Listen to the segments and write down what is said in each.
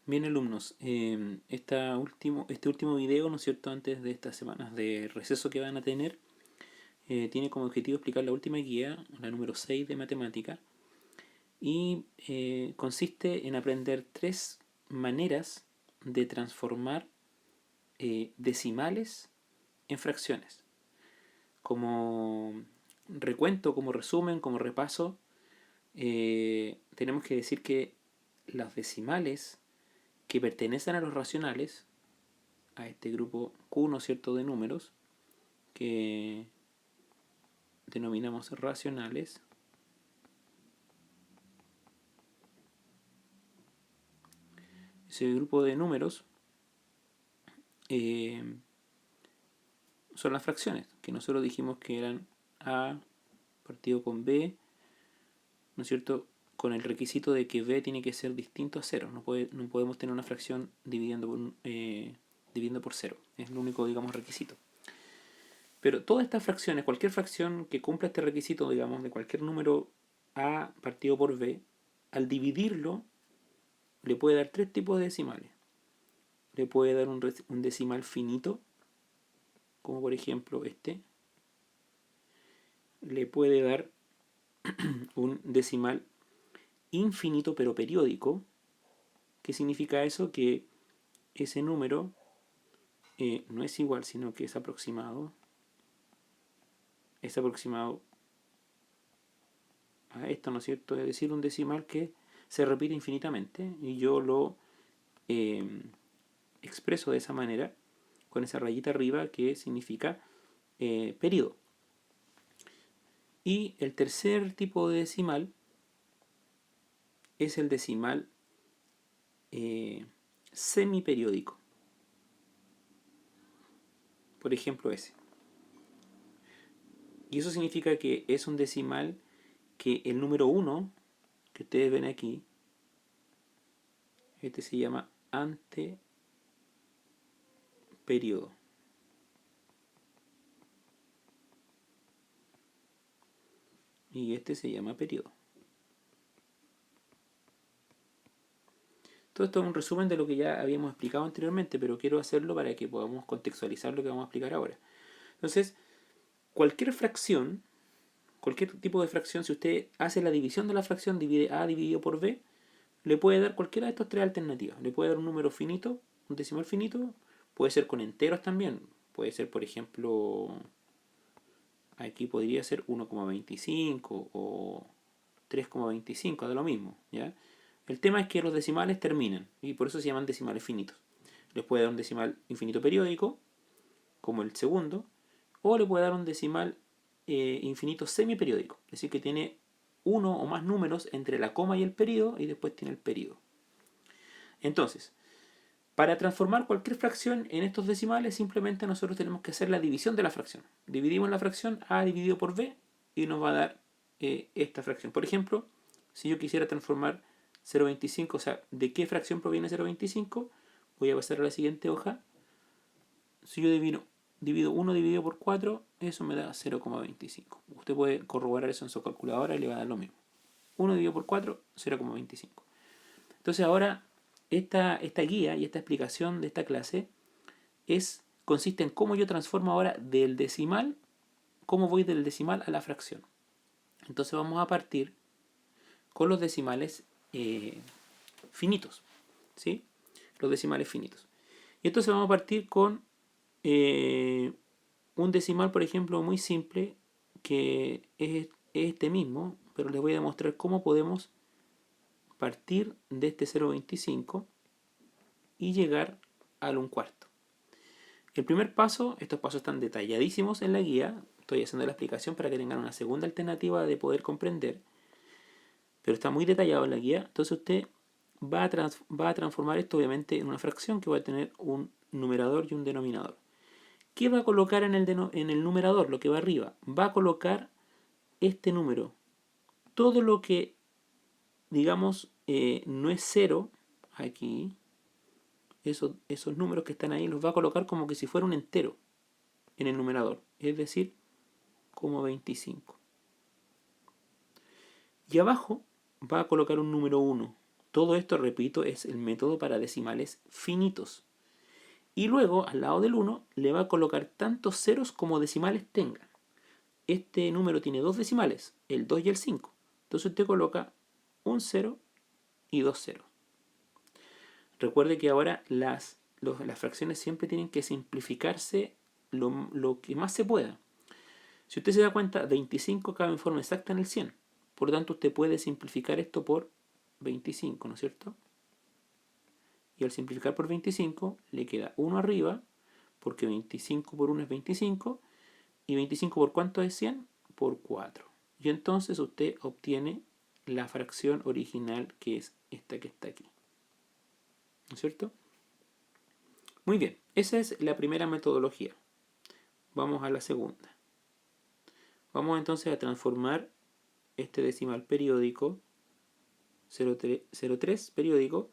Bien, alumnos, este último video, ¿no es cierto?, antes de estas semanas de receso que van a tener, tiene como objetivo explicar la última guía, la número 6 de matemática, y consiste en aprender 3 maneras de transformar decimales en fracciones. Como recuento, como resumen, como repaso, tenemos que decir que las decimales que pertenecen a los racionales, a este grupo Q, ¿no es cierto?, de números, que denominamos racionales, ese grupo de números son las fracciones, que nosotros dijimos que eran A partido con B, ¿no es cierto?, con el requisito de que B tiene que ser distinto a 0. No podemos tener una fracción dividiendo por 0. Es el único, digamos, requisito. Pero todas estas fracciones, cualquier fracción que cumpla este requisito, digamos, de cualquier número A partido por B, al dividirlo, le puede dar 3 tipos de decimales. Le puede dar un decimal finito, como por ejemplo este. Le puede dar un decimal infinito pero periódico. ¿Qué significa eso? Que ese número no es igual, sino que es aproximado. Es aproximado a esto, ¿no es cierto? Es decir, un decimal que se repite infinitamente, y yo lo expreso de esa manera, con esa rayita arriba que significa periodo. Y el tercer tipo de decimal es el decimal semiperiódico. Por ejemplo, ese. Y eso significa que es un decimal que el número 1, que ustedes ven aquí, este se llama anteperiodo. Y este se llama periodo. Todo esto es un resumen de lo que ya habíamos explicado anteriormente, pero quiero hacerlo para que podamos contextualizar lo que vamos a explicar ahora. Entonces, cualquier fracción, cualquier tipo de fracción, si usted hace la división de la fracción, divide A dividido por B, le puede dar cualquiera de estas 3 alternativas. Le puede dar un número finito, un decimal finito, puede ser con enteros también. Puede ser, por ejemplo, aquí podría ser 1,25 o 3,25, da lo mismo, ¿ya? El tema es que los decimales terminan, y por eso se llaman decimales finitos. Les puede dar un decimal infinito periódico, como el segundo, o le puede dar un decimal infinito semiperiódico, es decir, que tiene uno o más números entre la coma y el periodo, y después tiene el periodo. Entonces, para transformar cualquier fracción en estos decimales, simplemente nosotros tenemos que hacer la división de la fracción. Dividimos la fracción A dividido por B y nos va a dar esta fracción. Por ejemplo, si yo quisiera transformar 0,25, o sea, ¿de qué fracción proviene 0,25? Voy a pasar a la siguiente hoja. Si yo divido 1 dividido por 4, eso me da 0,25. Usted puede corroborar eso en su calculadora y le va a dar lo mismo. 1 dividido por 4, 0,25. Entonces ahora esta guía y esta explicación de esta clase consiste en cómo yo transformo ahora del decimal, cómo voy del decimal a la fracción. Entonces vamos a partir con los decimales finitos, ¿sí? Los decimales finitos. Y entonces vamos a partir con un decimal, por ejemplo, muy simple, que es este mismo, pero les voy a demostrar cómo podemos partir de este 0,25 y llegar al 1/4. El primer paso, estos pasos están detalladísimos en la guía, estoy haciendo la explicación para que tengan una segunda alternativa de poder comprender, pero está muy detallado en la guía. Entonces usted va a transformar esto obviamente en una fracción que va a tener un numerador y un denominador. ¿Qué va a colocar en el numerador? Lo que va arriba. Va a colocar este número. Todo lo que, digamos, no es 0, aquí, esos números que están ahí los va a colocar como que si fuera un entero en el numerador, es decir, como 25. Y abajo va a colocar un número 1, Todo esto, repito, es el método para decimales finitos. Y luego, al lado del 1, le va a colocar tantos ceros como decimales tenga. Este número tiene dos decimales, el 2 y el 5. Entonces usted coloca un 0 y dos ceros. Recuerde que ahora las fracciones siempre tienen que simplificarse lo que más se pueda. Si usted se da cuenta, 25 cabe en forma exacta en el 100. Por lo tanto, usted puede simplificar esto por 25, ¿no es cierto? Y al simplificar por 25, le queda 1 arriba, porque 25 por 1 es 25. ¿Y 25 por cuánto es 100? Por 4. Y entonces usted obtiene la fracción original, que es esta que está aquí. ¿No es cierto? Muy bien, esa es la primera metodología. Vamos a la segunda. Vamos entonces a transformar este decimal periódico 0,3 periódico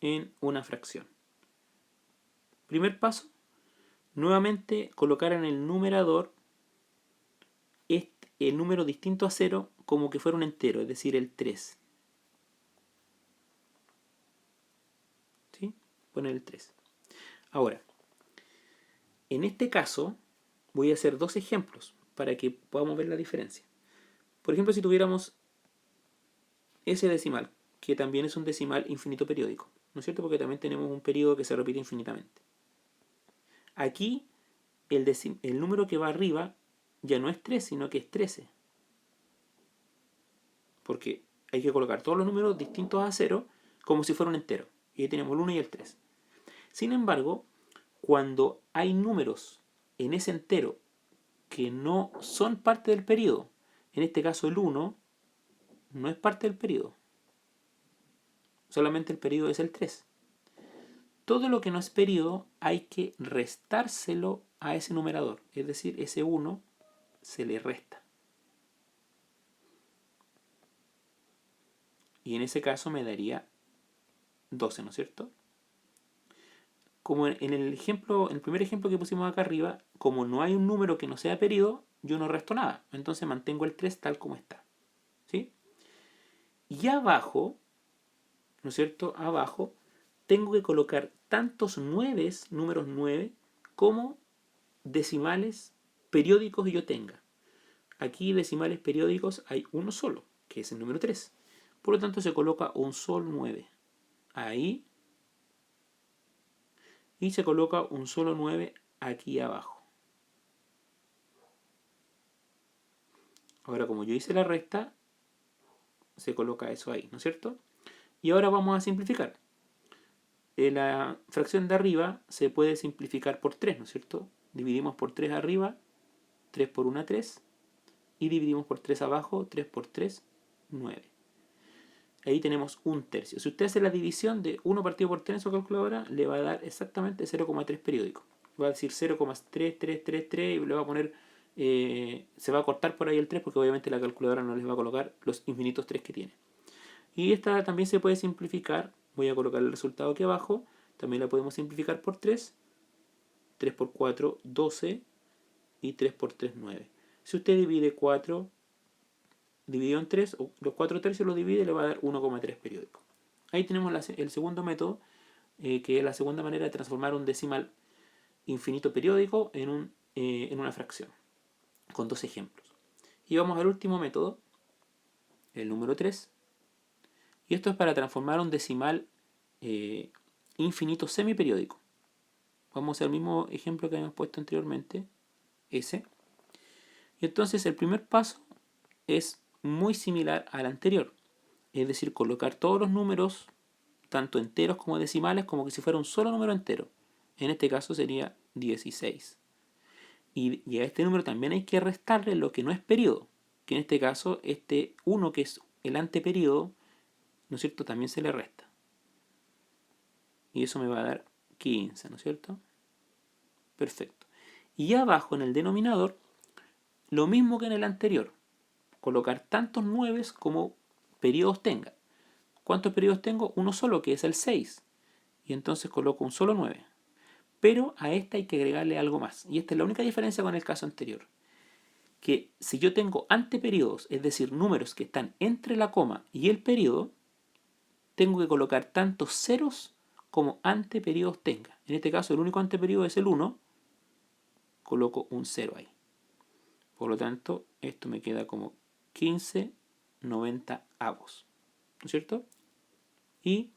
en una fracción. Primer paso, nuevamente colocar en el numerador el número distinto a 0 como que fuera un entero, es decir, el 3. ¿Sí? Poner el 3. Ahora, en este caso voy a hacer dos ejemplos para que podamos ver la diferencia. Por ejemplo, si tuviéramos ese decimal, que también es un decimal infinito periódico, ¿no es cierto? Porque también tenemos un periodo que se repite infinitamente. Aquí el número que va arriba ya no es 3, sino que es 13. Porque hay que colocar todos los números distintos a 0 como si fuera un entero. Y ahí tenemos el 1 y el 3. Sin embargo, cuando hay números en ese entero que no son parte del periodo, en este caso el 1 no es parte del periodo. Solamente el periodo es el 3. Todo lo que no es periodo hay que restárselo a ese numerador. Es decir, ese 1 se le resta. Y en ese caso me daría 12, ¿no es cierto? Como en el primer ejemplo que pusimos acá arriba, como no hay un número que no sea periodo, yo no resto nada. Entonces mantengo el 3 tal como está. ¿Sí? Y abajo, ¿no es cierto? Abajo tengo que colocar tantos números 9, como decimales periódicos yo tenga. Aquí decimales periódicos hay uno solo, que es el número 3. Por lo tanto se coloca un solo 9 ahí y se coloca un solo 9 aquí abajo. Ahora, como yo hice la resta, se coloca eso ahí, ¿no es cierto? Y ahora vamos a simplificar. La fracción de arriba se puede simplificar por 3, ¿no es cierto? Dividimos por 3 arriba, 3 por 1, 3. Y dividimos por 3 abajo, 3 por 3, 9. Ahí tenemos un tercio. Si usted hace la división de 1 partido por 3 en su calculadora, le va a dar exactamente 0,3 periódico. Va a decir 0,3333 y le va a poner, se va a cortar por ahí el 3 porque obviamente la calculadora no les va a colocar los infinitos 3 que tiene. Y esta también se puede simplificar. Voy a colocar el resultado aquí abajo. También la podemos simplificar por 3. 3 por 4, 12. Y 3 por 3, 9. Si usted divide 4 dividido en 3, los 4 tercios lo divide, le va a dar 1,3 periódico. Ahí tenemos el segundo método, que es la segunda manera de transformar un decimal infinito periódico en una fracción, con dos ejemplos. Y vamos al último método, el número 3. Y esto es para transformar un decimal infinito semiperiódico. Vamos al mismo ejemplo que habíamos puesto anteriormente, ese. Y entonces el primer paso es muy similar al anterior. Es decir, colocar todos los números, tanto enteros como decimales, como que si fuera un solo número entero. En este caso sería 16. Y a este número también hay que restarle lo que no es periodo. Que en este caso, este 1 que es el anteperiodo, ¿no es cierto? También se le resta. Y eso me va a dar 15, ¿no es cierto? Perfecto. Y abajo en el denominador, lo mismo que en el anterior. Colocar tantos 9 como periodos tenga. ¿Cuántos periodos tengo? Uno solo, que es el 6. Y entonces coloco un solo 9. Pero a esta hay que agregarle algo más. Y esta es la única diferencia con el caso anterior. Que si yo tengo anteperiodos, es decir, números que están entre la coma y el periodo, tengo que colocar tantos ceros como anteperiodos tenga. En este caso el único anteperiodo es el 1, coloco un 0 ahí. Por lo tanto, esto me queda como 15/90, ¿no es cierto? Y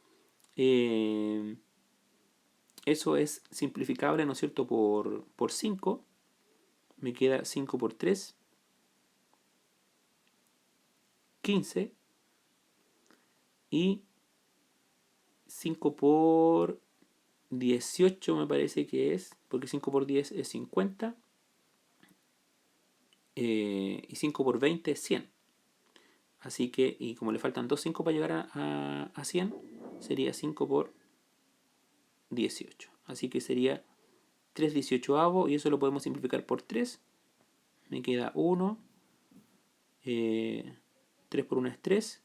eso es simplificable, ¿no es cierto?, por 5. Me queda 5 por 3, 15. Y 5 por 18 me parece que es, porque 5 por 10 es 50. Y 5 por 20 es 100. Así que, y como le faltan 2 5 para llegar a 100, sería 5 por 18. Así que sería 3/18, y eso lo podemos simplificar por 3. Me queda 1. 3 por 1 es 3.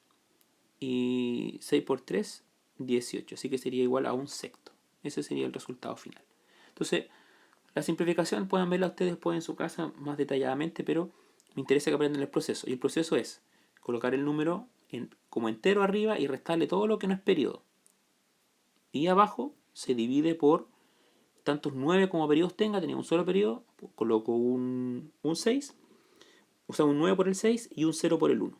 Y 6 por 3, 18. Así que sería igual a un sexto. Ese sería el resultado final. Entonces, la simplificación pueden verla ustedes después en su casa más detalladamente, pero me interesa que aprendan el proceso. Y el proceso es colocar el número como entero arriba y restarle todo lo que no es periodo. Y abajo se divide por tantos 9 como periodos tenga. Tenía un solo periodo, coloco un 6, o sea, un 9 por el 6 y un 0 por el 1.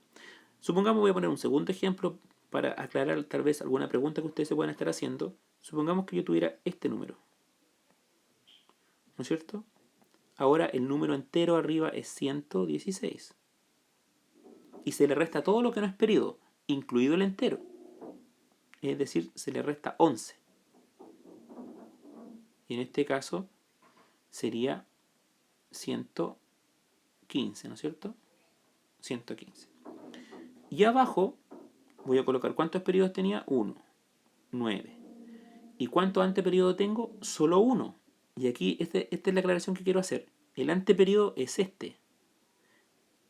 Supongamos, voy a poner un segundo ejemplo para aclarar tal vez alguna pregunta que ustedes se puedan estar haciendo. Supongamos que yo tuviera este número, ¿no es cierto? Ahora el número entero arriba es 116. Y se le resta todo lo que no es periodo, incluido el entero. Es decir, se le resta 11. Y en este caso sería 115, ¿no es cierto? 115. Y abajo voy a colocar cuántos periodos tenía. 1, 9. ¿Y cuánto anteperiodo tengo? Solo 1. Y aquí esta es la aclaración que quiero hacer. El anteperiodo es este.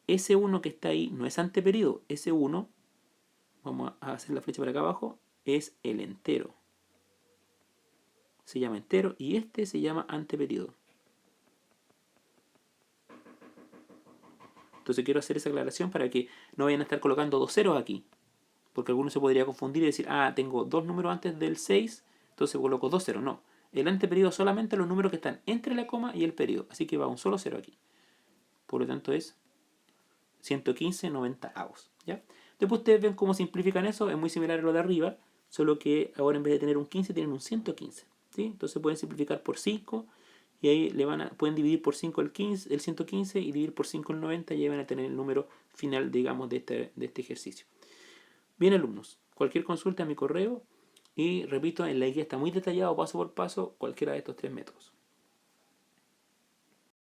Ese 1 que está ahí no es anteperiodo. Ese 1, vamos a hacer la flecha para acá abajo, es el entero. Se llama entero y este se llama anteperiodo. Entonces quiero hacer esa aclaración para que no vayan a estar colocando 2 ceros aquí. Porque alguno se podría confundir y decir, tengo 2 números antes del 6, entonces coloco 2 ceros. No, el anteperiodo solamente los números que están entre la coma y el periodo. Así que va un solo 0 aquí. Por lo tanto es 115/90. ¿Ya? Después ustedes ven cómo simplifican eso. Es muy similar a lo de arriba, solo que ahora en vez de tener un 15 tienen un 115. ¿Sí? Entonces pueden simplificar por 5 y ahí pueden dividir por 5 el 115 y dividir por 5 el 90 y ahí van a tener el número final, digamos, de este ejercicio. Bien, alumnos, cualquier consulta a mi correo, y repito, en la guía está muy detallado paso por paso cualquiera de estos 3 métodos.